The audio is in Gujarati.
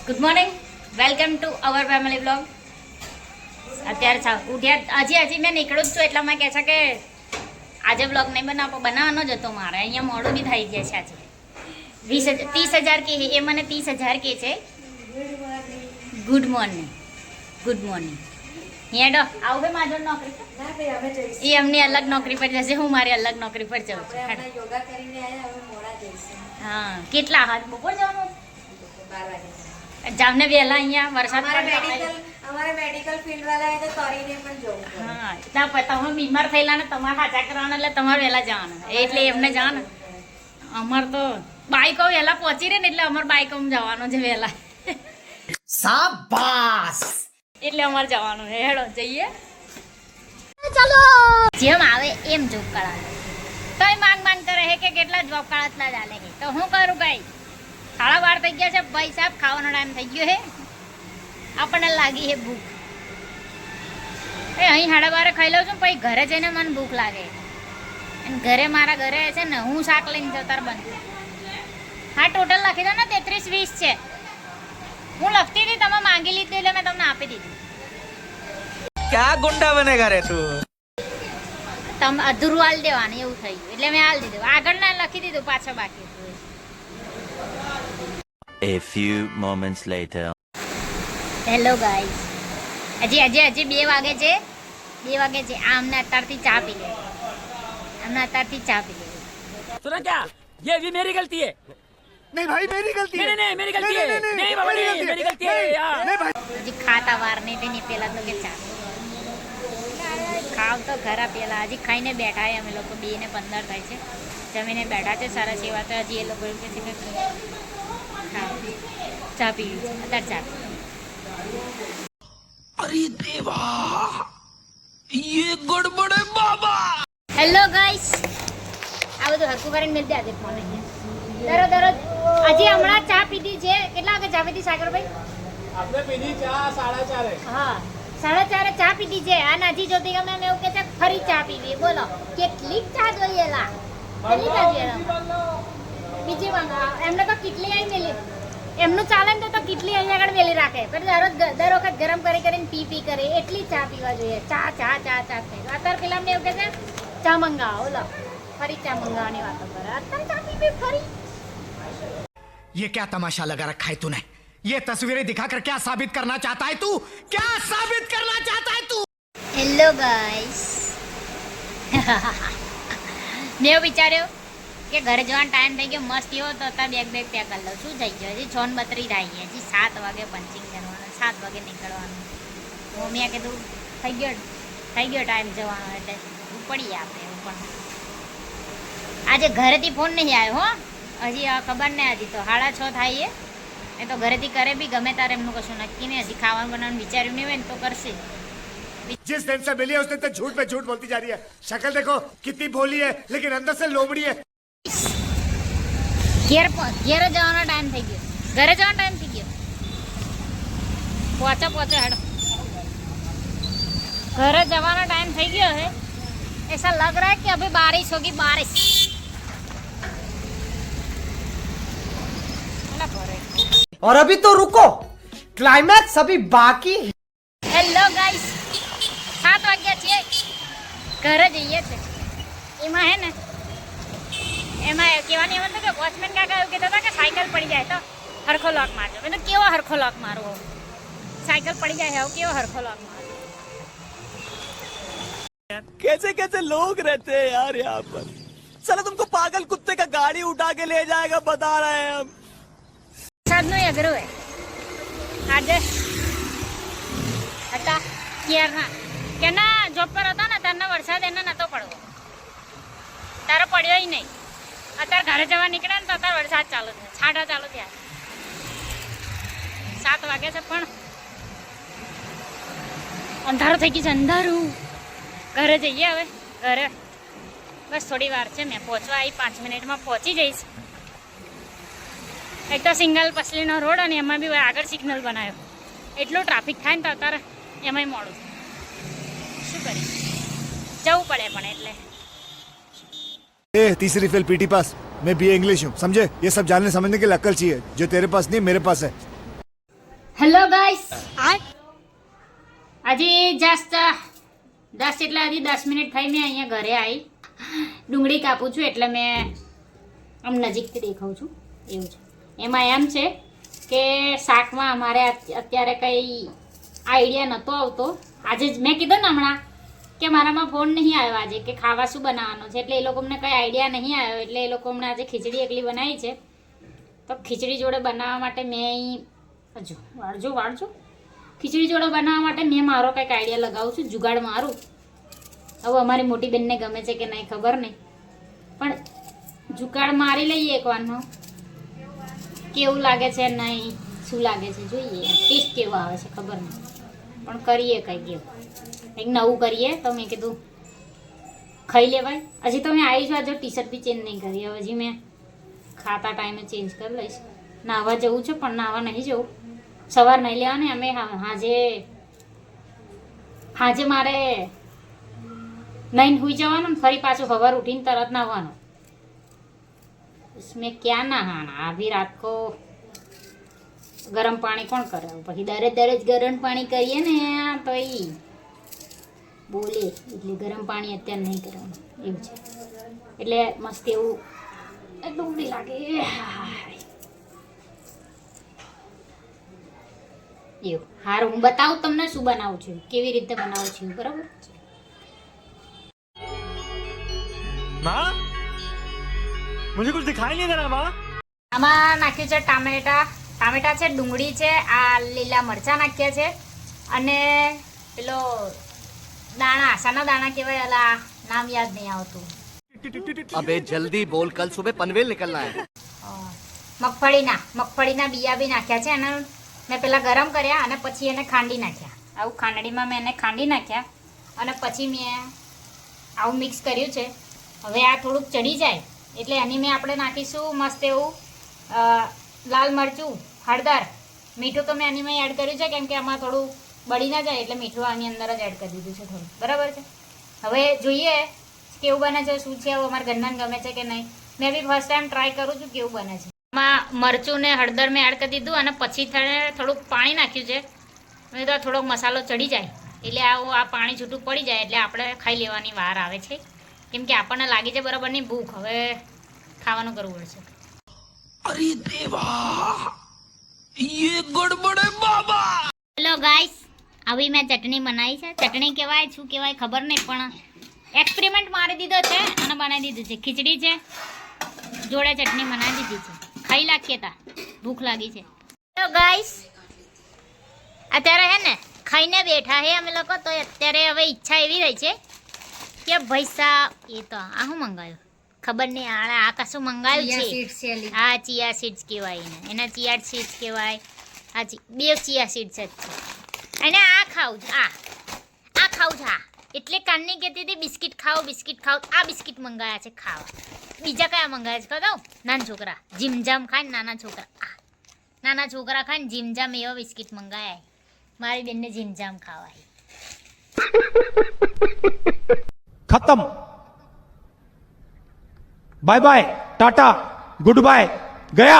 Good morning, welcome to our family blog. અત્યારે હજી મેં નીકળું જ છું એટલા મેં કહે છે કે આજે બ્લોગ નહીં બનાવવાનો જ હતો મારે. અહીંયા મોડું બી થઈ ગયા છે. આજે 30,000 કે એ મને 30,000 કે છે. ગુડ મોર્નિંગ હેડો આવું ભાઈ માજો નોકરી એ એમની અલગ નોકરી પર જશે, હું મારી અલગ નોકરી પર જાઉં છું. હા, કેટલા હાથ બપોર જવાનું? જામને વહેલા અહીંયા વરસાદ અમારે મેડિકલ ફિલ્ડ વાળા તો તરીને પણ જવું. હા, તમે બીમાર થયેલા ને તમારે હાચા કરવાના એટલે તમારે વહેલા જવાનું, એટલે એમને જવાનું. અમારે તો બાઈકો વહેલા પહોંચી રહે ને એટલે અમારે બાઈકો જવાનું છે વહેલા. શાબાશ, એટલે અમારે જવાનું છે. હેડો જઈએ, ચલો. જેમ આવે એમ જોબ કરાવે તો માંગ કરે છે કે કેટલા જોબ કાળતલા ચાલે છે. તો હું કરું ભાઈ, 12:30 થઈ ગયા છે ભાઈ સાહેબ, ખાવાનો ટાઈમ થઈ ગયો છે. આપણને લાગી છે ભૂખ. અહીં 12:30 ખાઈ લઉં છું, પછી ઘરે જઈને મને ભૂખ લાગે. અને મારા ઘરે છે ને હું શાક લઈને જતા બંધ. હા, ટોટલ લખી દો ને 33-20 છે. હું લખતી હતી, તમે માંગી લીધી એટલે મેં તમને આપી દીધી. ક્યાં ગુંડા બનેગા રે તું? તમે અધૂરું હાલ દેવાનું એવું થઈ ગયું એટલે મેં હાલ દીધું. આગળ ના લખી દીધું, પાછળ બાકી હતું. A few moments later. Hello guys, હજી 2 વાગે છે. 2 વાગે છે. આમને અત્યારથી ચા પી લે. सुना क्या? ये भी मेरी गलती है. नहीं भाई, मेरी गलती है. नहीं मेरी गलती है. नहीं बाबा नहीं, मेरी गलती है यार. હજી ખાતા વાર નહીં તેની પેલા તો કે ચા ખાવ તો ખરા. પેલા હજી ખાઈને બેઠા અમે લોકો 2:15 થાય છે. જમીને બેઠા છે. સરસ એવા તો હજી એ લોકો એવું કે છે કે ચા પીવી છે. અત્યારે ચા પી. अरे देवा, ये गड़बड़ है बाबा. હેલો ગાઈસ, આ બધું હરકું કરીને મિલ દે આજે ફોન. દરરોજ હજી હમણાં ચા પીધી છે. કેટલા વાગે ચા પીધી સાગરભાઈ? आपने पीनी चाय 4:30. હા, 4:30 ચા પીધી છે. અને હજી જોતી ગમે એમ એવું કે છે ફરી ચા પીવી. બોલો કેટલી ચા જોઈએ લા? કેટલી ચા જોઈએ? બીજી મંગાવ. એમને તો કેટલી આવી મેલી. એમનું ચાલે ને તો કેટલી અહીંયા આગળ મેલી રાખે. પણ દર વખત ગરમ કરીને પી કરે. એટલી ચા પીવા જોઈએ. ચા અત્યારે પેલા અમને એવું કે છે ચા મંગાવો. લો ફરી ચા મંગાવવાની વાતો કરે. અત્યારે ચા પીવી ફરી. ये क्या तमाशा लगा रखा है तूने? ये तस्वीरें दिखाकर क्या साबित करना चाहता है तू? क्या साबित करना चाहता है तू? હેલો ગાઈસ, મેં વિચાર્યો કે ઘરે જવાનો ટાઈમ થઈ ગયો. મસ્ત એવો તો અત્યારે બેગ પેક કરી લઉં. શું થઈ ગયો? હજી 6:32 થાય છે. હજી 7 વાગે પંચિંગ કરવાનું, 7 વાગે નીકળવાનું. મમ્મીએ કીધું થઈ ગયો ટાઈમ જવાનો એટલે પડીએ આપણે. એવું પણ આજે ઘરેથી ફોન નહીં આવ્યો હો. હજી ખબર નહીં. હજી તો 6:30 થાય એ તો ઘરેથી કરે બી ગમે તારે એમનું કશું નક્કી નહીં. હજી ખાવાનું બનાવવાનું વિચાર્યું નહીં હોય ને તો કરશે. जिस दिन से मिली है उस दिन तक झूठ पे झूठ बोलती जा रही है. शक्ल देखो कितनी भोली है, लेकिन अंदर से लोमड़ी है. ઘેર જવાનો ટાઈમ થઈ ગયો. ઘરે જવાનો ટાઈમ થઈ ગયો. પહોંચો હેડો. ઘરે જવાનો ટાઈમ થઈ ગયો है. ऐसा लग रहा है कि अभी बारिश होगी, बारिश. और अभी तो रुको, क्लाइमैक्स अभी बाकी है. હેલો ગાઈસ, 7 વાગ્યા છે. ઘરે જઈએ છે. એમાં હે ને એમાં કહેવાની એમ હતું કે વોચમેન કાકા એવું કહેતા હતા કે સાયકલ પડી જાય તો હરખો લોક મારજો. મેં તો કેવો હરખો લોક મારવો? સાયકલ પડી જાય હવે કેવો હરખો લોક મારવો? कैसे कैसे लोग रहते हैं यार यहाँ पर. साला तुमको पागल कुत्ते का गाड़ी उठा के ले जाएगा, बता रहे हैं हम. વરસાદનું અઘરું હે. આજે હતા કેના જોબ પર હતા ને તારનો વરસાદ એને નતો પડવો. તારે પડ્યો નહીં. અત્યારે ઘરે જવા નીકળ્યા ને તો અત્યારે વરસાદ ચાલુ થયો. છાંટા ચાલુ થયા. 7 વાગે છે પણ અંધારું થઈ ગયું છે. અંધારું. ઘરે જઈએ હવે. ઘરે બસ થોડી વાર છે. મેં પહોંચવા આવી 5 મિનિટમાં પહોંચી જઈશ. એક તો સિંગલ પસલીનો રોડ અને એમાં બી આગળ સિગ્નલ બનાવ્યો. એટલું ટ્રાફિક થાય ને તો અત્યારે એમાંય મોડું થાય. શું કરીએ, જવું પડે પણ એટલે. तीसरी फेल पीटी पास. मैं बीए इंग्लिश हूँ, समझे? ये सब जानने समझने के लिए अक्ल चाहिए जो तेरे पास नहीं मेरे पास है. હેલો ગાઈસ, આજે જસ્ટ 10 એટલે હજી 10 મિનિટ થઈ મેં અહીંયા ઘરે આવી. ડુંગળી કાપું છું એટલે મેં આમ નજીકથી દેખાઉં છું એવું છે. એમાં એમ છે કે શાકમાં અમારે અત્યારે કંઈ આઈડિયા નહોતો આવતો. આજે જ મેં કીધું ને હમણાં કે મારામાં ફોન નહીં આવ્યો આજે કે ખાવા શું બનાવવાનું છે, એટલે એ લોકોને કંઈ આઈડિયા નહીં આવ્યો, એટલે એ લોકો હમણાં આજે ખીચડી એકલી બનાવી છે. તો ખીચડી જોડે બનાવવા માટે મેં અહીં હજુ વાળજો ખીચડી જોડે બનાવવા માટે મેં મારો કંઈક આઈડિયા લગાવું છું, જુગાડ મારું. હવે અમારી મોટી બેનને ગમે છે કે નહીં ખબર નહીં, પણ જુગાડ મારી લઈએ એકવારનો. કેવું લાગે છે નહીં શું લાગે છે જોઈએ, ટેસ્ટ કેવો આવે છે ખબર નહીં, પણ કરીએ કંઈક એવું, કંઈક નવું કરીએ. તો મેં કીધું ખાઈ લેવાય. હજી તો મેં આવી છું, આજે ટી શર્ટ બી ચેન્જ નહીં કરી, હવે હજી મેં ખાતા ટાઈમે ચેન્જ કરી લઈશ. નાહવા જવું છે પણ નાહવા નહીં જવું, સવાર નહીં લેવાની. અમે હાજે મારે નહીં સુઈ જવાનું ને ફરી પાછું સવાર ઉઠીને તરત નાહવાનું. મેં ક્યાં નહાના, અભી રાત કો ગરમ પાણી કોણ કરે, પછી દરરોજ ગરમ પાણી કરીએ ને તો એ બોલે, એટલે ગરમ પાણી અત્યારે નહીં કરવાનું એવું છે. એટલે મસ્ત એવું ડુંગળી લાગે એવું. હારું, હું બતાવું તમને શું બનાવું છું, કેવી રીતે બનાવું છું, બરાબર. माँ मुझे कुछ दिखाई नहीं दे रहा माँ. આમાં નાખ્યું છે ટામેટા છે, ડુંગળી છે, આ લીલા મરચાં નાખ્યા છે, અને પેલો દાણા, શાના દાણા કહેવાય, અલા નામ યાદ નહીં આવતું. अबे जल्दी बोल, कल सुबह पनवेल निकलना है. મગફળીના બિયા બી નાખ્યા છે, અને મેં પેલા ગરમ કર્યા અને પછી એને ખાંડી નાખ્યા. આવું ખાંડણીમાં મેં એને ખાંડી નાખ્યા અને પછી મેં આવું મિક્સ કર્યું છે. હવે આ થોડુંક ચડી જાય એટલે એની મેં આપણે નાખીશું મસ્ત એવું લાલ મરચું, હળદર, મીઠું તો મેં એની મેં એડ કર્યું છે, કેમ કે આમાં થોડું બળી ના જાય એટલે મીઠું આની અંદર જ એડ કરી દીધું છે થોડું, બરાબર છે. હવે જોઈએ કેવું બને છે, શું છે, એવું અમારા ઘરનાને ગમે છે કે નહીં. મેં બી ફર્સ્ટ ટાઈમ ટ્રાય કરું છું કેવું બને છે. આમાં મરચું ને હળદર મેં એડ કરી દીધું અને પછી થોડુંક પાણી નાખ્યું છે. મેં તો થોડોક મસાલો ચડી જાય એટલે આ પાણી છૂટું પડી જાય એટલે આપણે ખાઈ લેવાની વાર આવે છે, કેમ કે આપણને લાગી છે બરાબરની ભૂખ. હવે ખાવાનું કરવું પડશે. अरे देवा ये गड़बड़ है बाबा. હેલો ગાઈસ, આવી મેં ચટણી બનાવી છે. ચટણી કહેવાય શું કહેવાય ખબર નહીં, પણ એક્સપેરિમેન્ટ મારી દીધો છે અને બનાવી દીધું છે. ખીચડી છે જોડે ચટણી બનાવી દીધી છે, ખાઈ નાખીએ તા, ભૂખ લાગી છે. હેલો ગાઈસ, અત્યારે હે ને ખાઈને બેઠા હે અમે લોકો. તો અત્યારે હવે ઈચ્છા એવી રહી છે કે ભાઈ સાહેબ એ તો આ શું મંગાવ્યું ખબર નહીં, આ કશું મંગાવ્યું છે. આ ચિયા સીડ્સ કહેવાય ને, એના ચિયા સીડ્સ કહેવાય. આ બે ચિયા સીડ્સ જ છે, અને આ ખાવું છે, આ ખાવું છે. એટલે કાનની કહેતી હતી બિસ્કિટ ખાઓ. આ બિસ્કિટ મંગાવ્યા છે ખાવા. બીજા કયા મંગાવ્યા છે કહો, નાના છોકરા જીમજામ ખાય ને, નાના છોકરા ખાય ને જીમજામ એવા બિસ્કિટ મંગાવ્યા. મારી બેનને જીમજામ ખાવા. खत्म. Bye bye, tata, good bye, गया.